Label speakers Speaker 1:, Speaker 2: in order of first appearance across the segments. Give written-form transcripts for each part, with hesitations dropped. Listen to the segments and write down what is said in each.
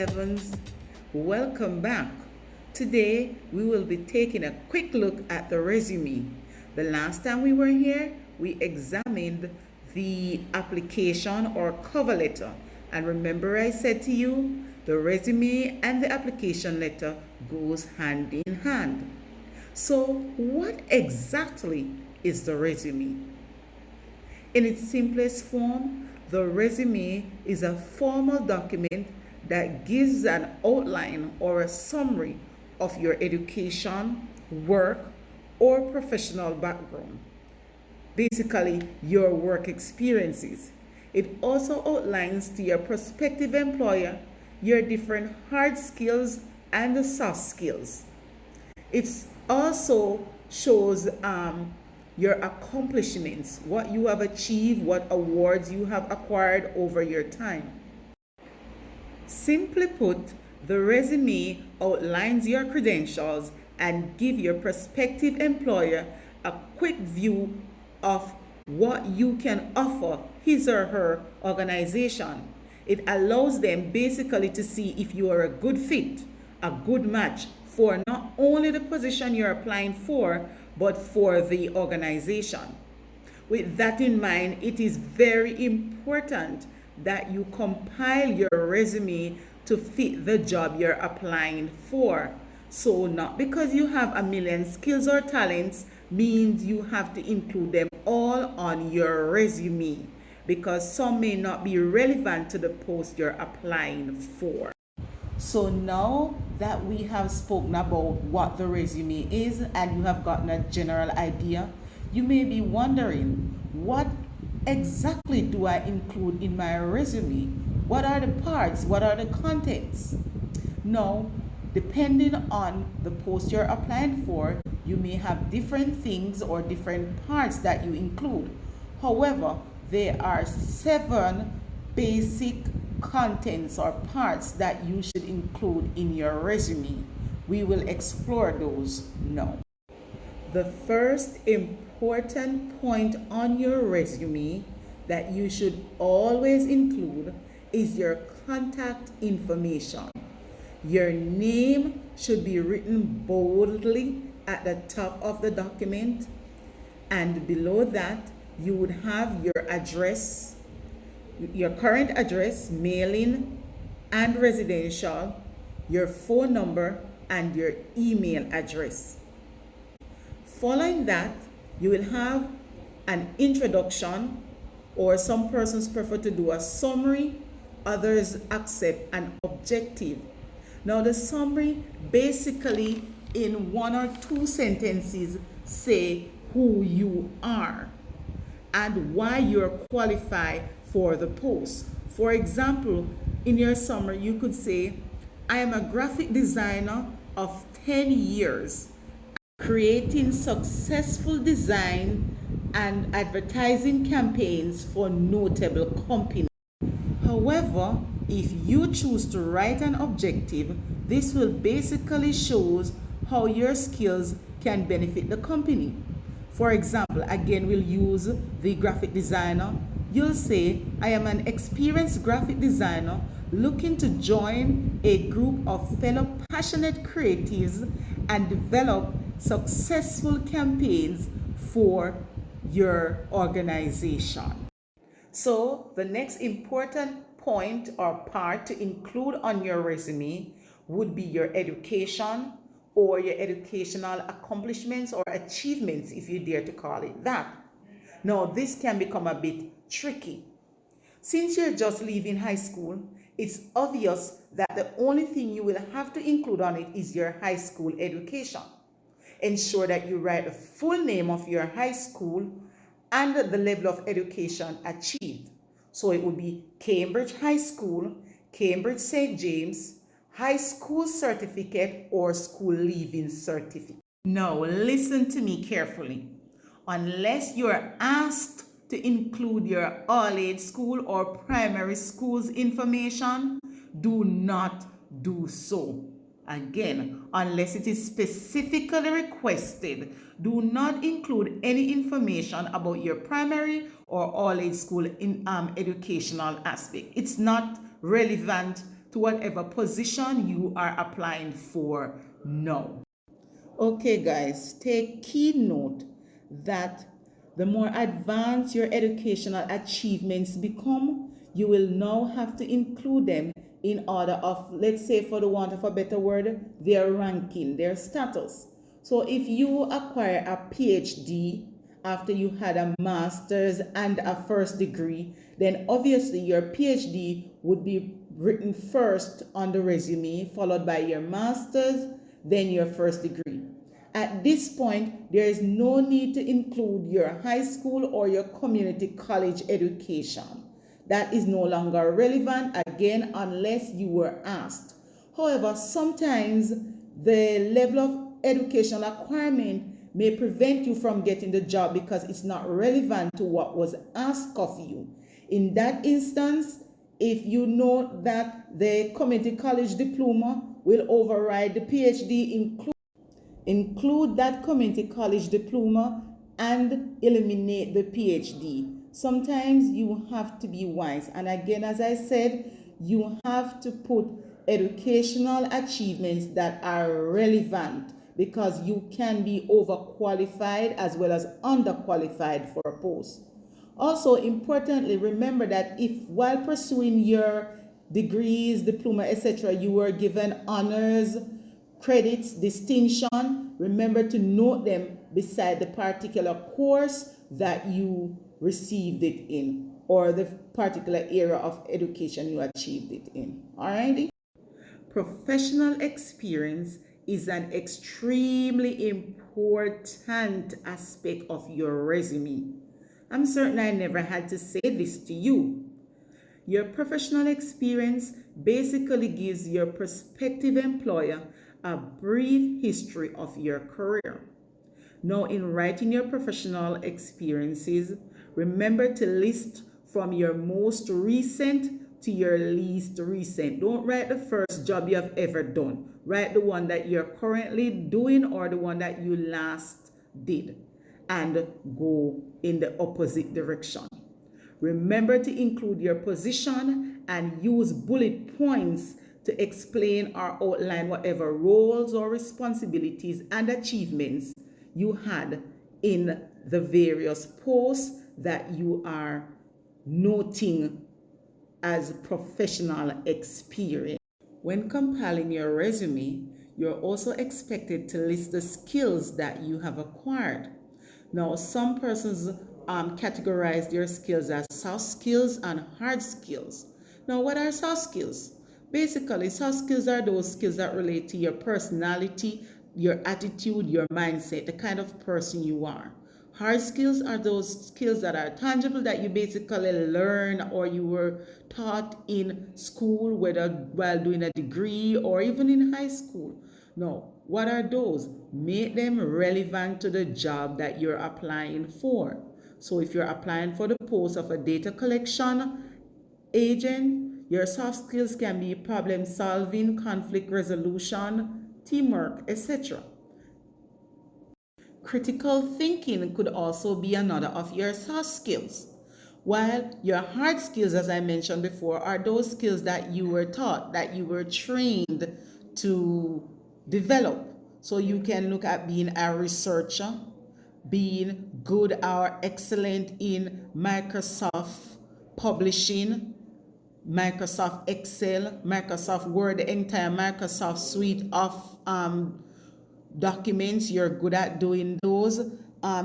Speaker 1: 11s, welcome back. Today we will be taking a quick look at the resume. The last time we were here, we examined the application or cover letter. And remember I said to you, the resume and the application letter goes hand in hand. So what exactly is the resume? In its simplest form, the resume is a formal document that gives an outline or a summary of your education, work, or professional background. Basically, your work experiences. It also outlines to your prospective employer your different hard skills and the soft skills. It also shows your accomplishments, what you have achieved, what awards you have acquired over your time. Simply put, the resume outlines your credentials and give your prospective employer a quick view of what you can offer his or her organization. It allows them basically to see if you are a good fit, a good match for not only the position you're applying for, but for the organization. With that in mind, it is very important that you compile your resume to fit the job you're applying for. So not because you have a million skills or talents means you have to include them all on your resume, because some may not be relevant to the post you're applying for. So now that we have spoken about what the resume is and you have gotten a general idea, you may be wondering, what exactly do I include in my resume? What are the parts? What are the contents? Now, depending on the post you're applying for, you may have different things or different parts that you include. However, there are 7 basic contents or parts that you should include in your resume. We will explore those now. The first important point on your resume that you should always include is your contact information. Your name should be written boldly at the top of the document, and below that you would have your address, your current address, mailing and residential, your phone number, and your email address. Following that, you will have an introduction, or some persons prefer to do a summary, others accept an objective. Now the summary basically in 1 or 2 sentences say who you are and why you're qualified for the post. For example, in your summary, you could say, I am a graphic designer of 10 years, creating successful design and advertising campaigns for notable companies. However, if you choose to write an objective, this will basically show how your skills can benefit the company. For example, again, we'll use the graphic designer. You'll say, I am an experienced graphic designer looking to join a group of fellow passionate creatives and develop successful campaigns for your organization. So the next important point or part to include on your resume would be your education or your educational accomplishments or achievements, if you dare to call it that. Now, this can become a bit tricky. Since you're just leaving high school, it's obvious that the only thing you will have to include on it is your high school education. Ensure that you write the full name of your high school and the level of education achieved. So it would be Cambridge High School, Cambridge St. James, high school certificate or school leaving certificate. Now listen to me carefully. Unless you're asked to include your all-age school or primary school's information, do not do so. Again, unless it is specifically requested, do not include any information about your primary or all-age school in educational aspect. It's not relevant to whatever position you are applying for now. Okay, guys, take key note that the more advanced your educational achievements become, you will now have to include them in order of, let's say, for the want of a better word, their ranking, their status. So if you acquire a PhD after you had a master's and a first degree, then obviously your PhD would be written first on the resume, followed by your master's, then your first degree. At this point, there is no need to include your high school or your community college education. That is no longer relevant, again, unless you were asked. However, sometimes the level of educational acquirement may prevent you from getting the job because it's not relevant to what was asked of you. In that instance, if you know that the community college diploma will override the PhD, include that community college diploma and eliminate the PhD. Sometimes you have to be wise. And again, as I said, you have to put educational achievements that are relevant because you can be overqualified as well as underqualified for a post. Also, importantly, remember that if while pursuing your degrees, diploma, etc., you were given honors, credits, distinction, remember to note them beside the particular course that you received it in or the particular area of education you achieved it in. Alrighty? Professional experience is an extremely important aspect of your resume. I'm certain I never had to say this to you. Your professional experience basically gives your prospective employer a brief history of your career. Now, in writing your professional experiences, remember to list from your most recent to your least recent. Don't write the first job you have ever done. Write the one that you're currently doing or the one that you last did, and go in the opposite direction. Remember to include your position and use bullet points to explain or outline whatever roles or responsibilities and achievements you had in the various posts that you are noting as professional experience. When compiling your resume, you're also expected to list the skills that you have acquired. Now, some persons categorize their skills as soft skills and hard skills. Now, what are soft skills? Basically, soft skills are those skills that relate to your personality, your attitude, your mindset, the kind of person you are. Hard skills are those skills that are tangible that you basically learn or you were taught in school, whether while doing a degree or even in high school. Now, what are those? Make them relevant to the job that you're applying for. So if you're applying for the post of a data collection agent, your soft skills can be problem solving, conflict resolution, teamwork, etc. Critical thinking could also be another of your soft skills. While your hard skills, as I mentioned before, are those skills that you were taught, that you were trained to develop. So you can look at being a researcher, being good or excellent in Microsoft publishing, Microsoft Excel, Microsoft Word, the entire Microsoft suite of documents. You're good at doing those.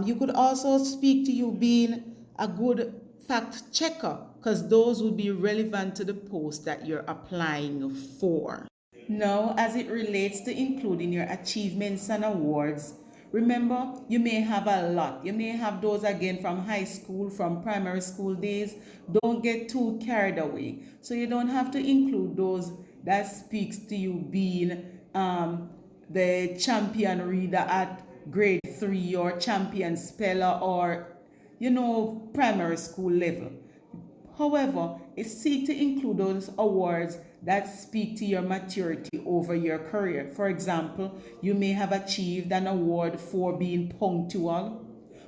Speaker 1: You could also speak to you being a good fact checker because those would be relevant to the post that you're applying for. Now, as it relates to including your achievements and awards, remember, you may have a lot. You may have those again from high school, from primary school days. Don't get too carried away. So you don't have to include those that speaks to you being the champion reader at grade 3 or champion speller or, primary school level. However, seek to include those awards that speak to your maturity over your career. For example, you may have achieved an award for being punctual,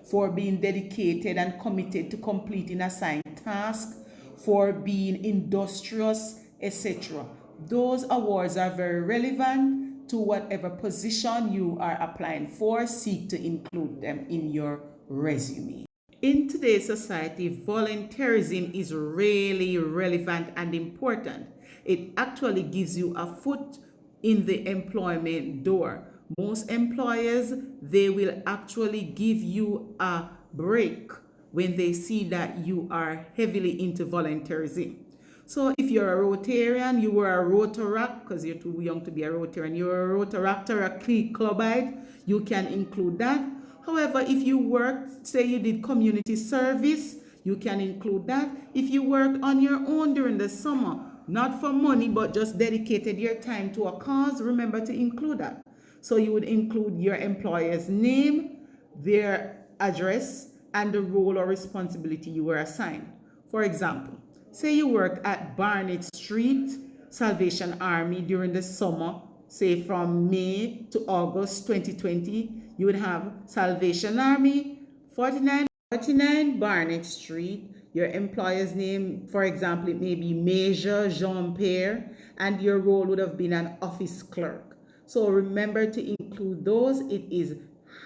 Speaker 1: for being dedicated and committed to completing assigned tasks, for being industrious, etc. Those awards are very relevant to whatever position you are applying for. Seek to include them in your resume. In today's society, volunteerism is really relevant and important. It actually gives you a foot in the employment door. Most employers, they will actually give you a break when they see that you are heavily into volunteerism. So if you're a Rotarian, you were a Rotaract, because you're too young to be a Rotarian, you're a Rotaract or a Clubite, you can include that. However, if you worked, say you did community service, you can include that. If you worked on your own during the summer, not for money, but just dedicated your time to a cause, remember to include that. So you would include your employer's name, their address, and the role or responsibility you were assigned. For example, say you worked at Barnett Street Salvation Army during the summer, say from May to August 2020, you would have Salvation Army, 49 Barnett Street. Your employer's name, for example, it may be Major Jean-Pierre, and your role would have been an office clerk. So remember to include those. It is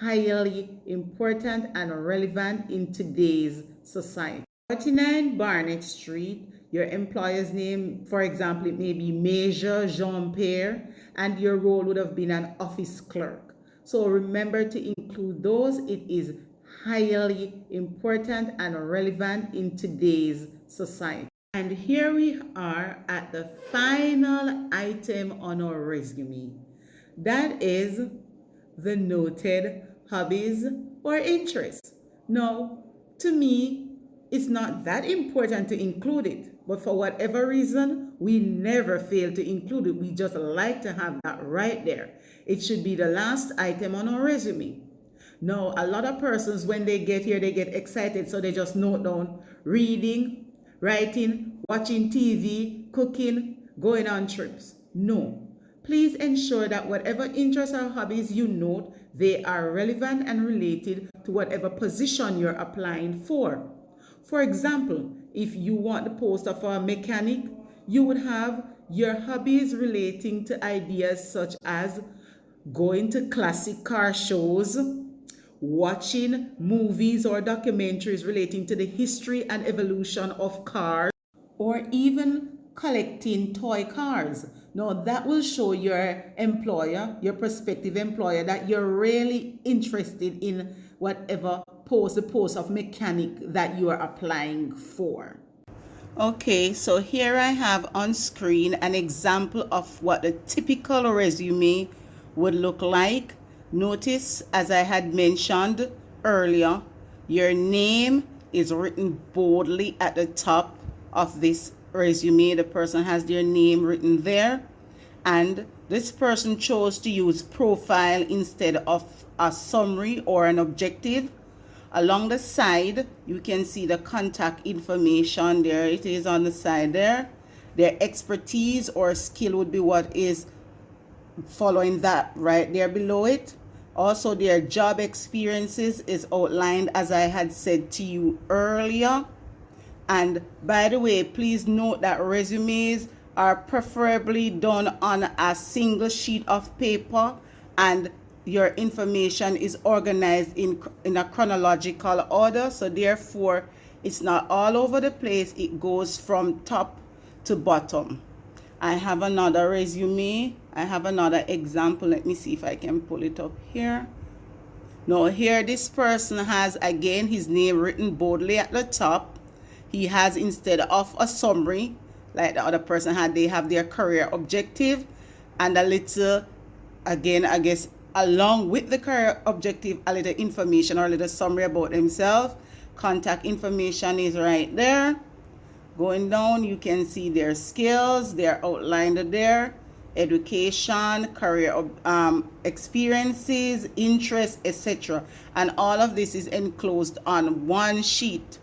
Speaker 1: highly important and relevant in today's society. 49 Barnett Street, your employer's name, for example, it may be Major Jean-Pierre, and your role would have been an office clerk. So remember to include those. It is highly important and relevant in today's society. And here we are at the final item on our resume. That is the noted hobbies or interests. Now, to me, it's not that important to include it, but for whatever reason, we never fail to include it. We just like to have that right there. It should be the last item on our resume. Now, a lot of persons, when they get here, they get excited, so they just note down reading, writing, watching TV, cooking, going on trips. No. Please ensure that whatever interests or hobbies you note, they are relevant and related to whatever position you're applying for. For example, if you want the post of a mechanic, you would have your hobbies relating to ideas such as going to classic car shows, watching movies or documentaries relating to the history and evolution of cars, or even collecting toy cars. Now that will show your employer, your prospective employer, that you're really interested in whatever the post of mechanic that you are applying for. Okay, so here I have on screen an example of what a typical resume would look like. Notice, as I had mentioned earlier, your name is written boldly at the top of this resume. The person has their name written there, and this person chose to use profile instead of a summary or an objective. Along the side, you can see the contact information. There it is on the side there. Their expertise or skill would be what is following that right there below it. Also, their job experiences is outlined as I had said to you earlier. And by the way, please note that resumes are preferably done on a single sheet of paper, and your information is organized in a chronological order. So therefore, it's not all over the place. It goes from top to bottom. I have another resume. I have another example. Let me see if I can pull it up here. Now here this person has, again, his name written boldly at the top. He has, instead of a summary like the other person had, they have their career objective and a little, again, I guess, along with the career objective, a little information or a little summary about themselves. Contact information is right there. Going down, you can see their skills. They're outlined there. Education, career experiences, interests, etc. And all of this is enclosed on one sheet.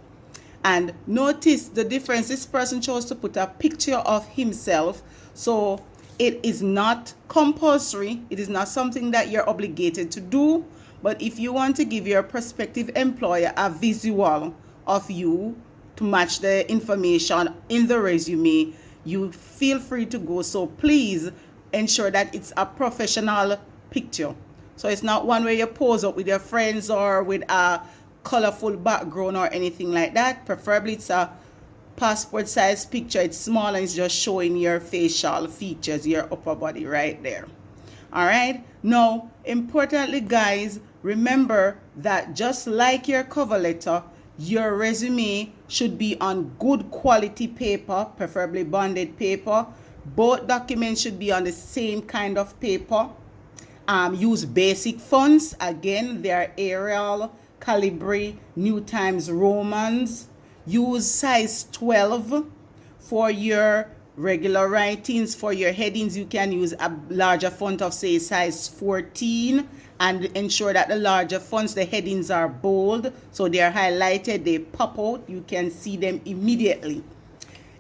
Speaker 1: And notice the difference. This person chose to put a picture of himself. So it is not compulsory. It is not something that you're obligated to do. But if you want to give your prospective employer a visual of you to match the information in the resume, you feel free to go. So please ensure that it's a professional picture. So it's not one where you pose up with your friends or with a colorful background or anything like that. Preferably it's a passport size picture. It's small and it's just showing your facial features, your upper body right there. All right. Now, importantly, guys, remember that just like your cover letter, your resume should be on good quality paper, preferably bonded paper. Both documents should be on the same kind of paper. Use basic fonts. Again, they are Arial, Calibri, New Times Romans. Use size 12 for your regular writings. For your headings, you can use a larger font of, say, size 14, and ensure that the larger fonts, the headings are bold, so they are highlighted, they pop out, you can see them immediately.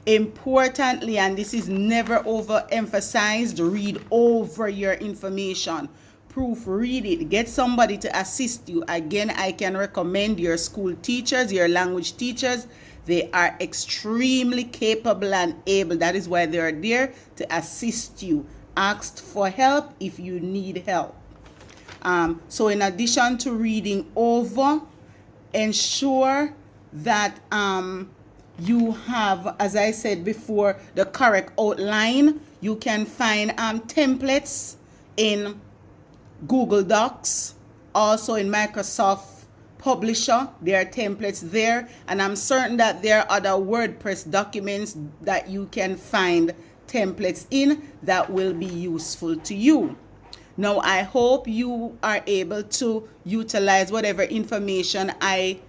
Speaker 1: Importantly, and this is never overemphasized, read over your information. Proofread it. Get somebody to assist you. Again, I can recommend your school teachers, your language teachers. They are extremely capable and able. That is why they are there, to assist you. Ask for help if you need help. So in addition to reading over, ensure that you have, as I said before, the correct outline. You can find templates in Google Docs, also in Microsoft Publisher. There are templates there, and I'm certain that there are other WordPress documents that you can find templates in that will be useful to you. Now, I hope you are able to utilize whatever information I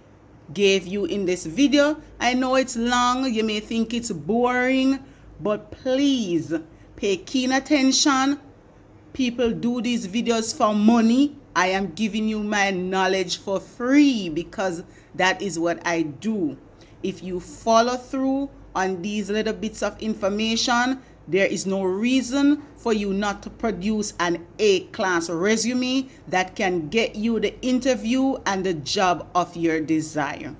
Speaker 1: gave you in this video. I know it's long, you may think it's boring, but please pay keen attention. People do these videos for money. I am giving you my knowledge for free because that is what I do. If you follow through on these little bits of information, there is no reason for you not to produce an A-class resume that can get you the interview and the job of your desire.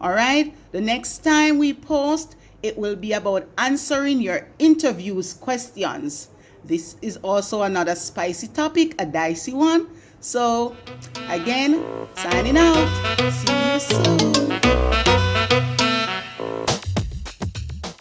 Speaker 1: All right, the next time we post, it will be about answering your interview's questions. This is also another spicy topic, a dicey one. So again, signing out. See you soon.